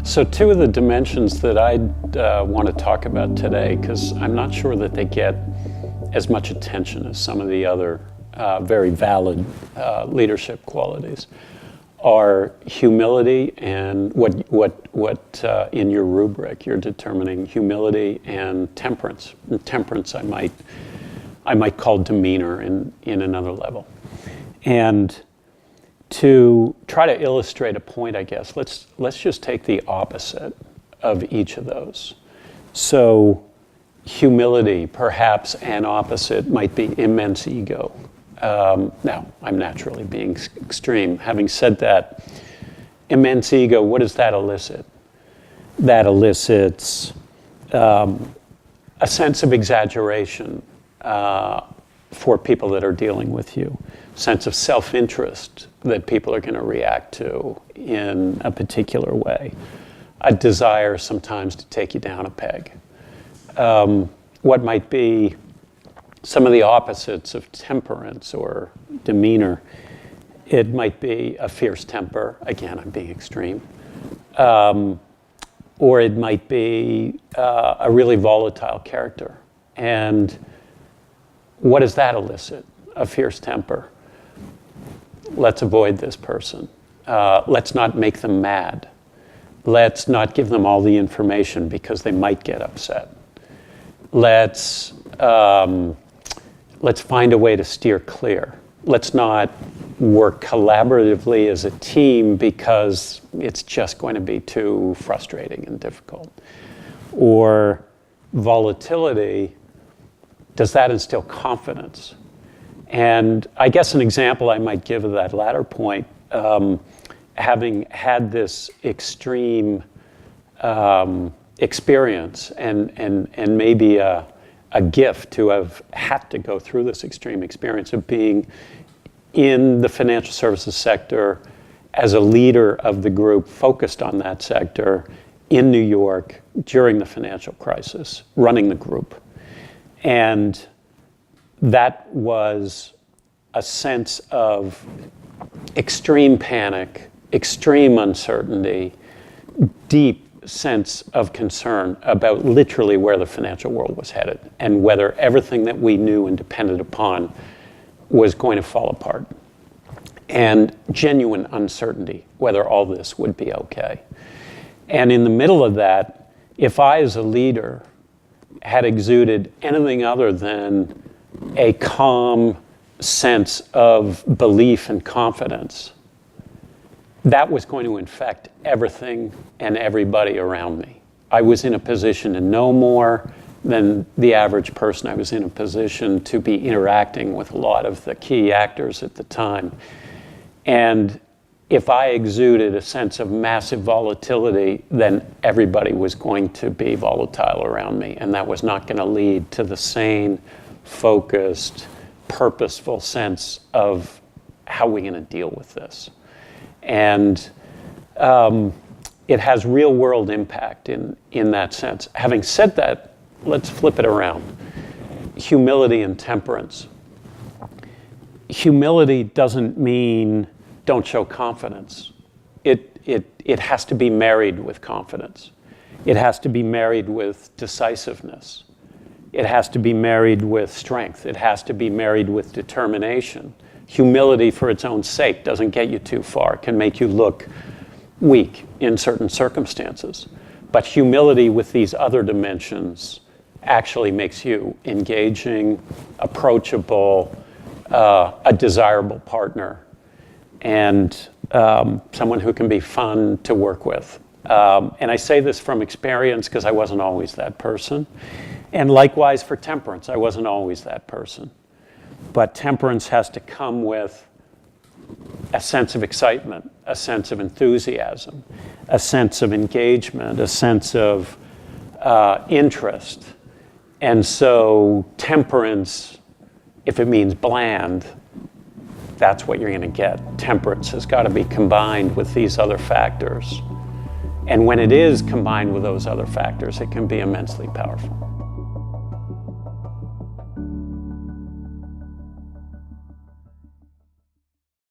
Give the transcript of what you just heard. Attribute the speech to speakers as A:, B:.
A: So two of the dimensions that I want to talk about today, because I'm not sure that they get as much attention as some of the other very valid leadership qualities, are humility and what in your rubric you're determining humility and temperance. And temperance I might call demeanor in another level. And to try to illustrate a point, I guess, let's just take the opposite of each of those. So humility, perhaps an opposite might be immense ego. Now, I'm naturally being extreme. Having said that, immense ego, what does that elicit? That elicits a sense of exaggeration for people that are dealing with you, sense of self-interest that people are going to react to in a particular way, a desire sometimes to take you down a peg. What might be some of the opposites of temperance or demeanor? It might be a fierce temper. Again, I'm being extreme. Or it might be a really volatile character. And what does that elicit? A fierce temper. Let's avoid this person. Let's not make them mad. Let's not give them all the information because they might get upset. Let's find a way to steer clear. Let's not work collaboratively as a team because it's just going to be too frustrating and difficult. Or volatility, does that instill confidence? And I guess an example I might give of that latter point, having had this extreme experience and maybe a gift to have had to go through this extreme experience of being in the financial services sector as a leader of the group focused on that sector in New York during the financial crisis, running the group. And that was a sense of extreme panic, extreme uncertainty, deep sense of concern about literally where the financial world was headed and whether everything that we knew and depended upon was going to fall apart. And genuine uncertainty whether all this would be okay. And in the middle of that, if I as a leader had exuded anything other than a calm sense of belief and confidence, that was going to infect everything and everybody around me. I was in a position to know more than the average person. I was in a position to be interacting with a lot of the key actors at the time. And if I exuded a sense of massive volatility, then everybody was going to be volatile around me. And that was not going to lead to the sane, focused, purposeful sense of how we're going to deal with this. And it has real world impact in that sense. Having said that, let's flip it around. Humility and temperance. Humility doesn't mean don't show confidence. It has to be married with confidence. It has to be married with decisiveness. It has to be married with strength. It has to be married with determination. Humility for its own sake doesn't get you too far. It can make you look weak in certain circumstances. But humility with these other dimensions actually makes you engaging, approachable, a desirable partner, and someone who can be fun to work with. And I say this from experience because I wasn't always that person. And likewise for temperance, I wasn't always that person. But temperance has to come with a sense of excitement, a sense of enthusiasm, a sense of engagement, a sense of interest. And so temperance, if it means bland, that's what you're going to get. Temperance has got to be combined with these other factors. And when it is combined with those other factors, it can be immensely powerful.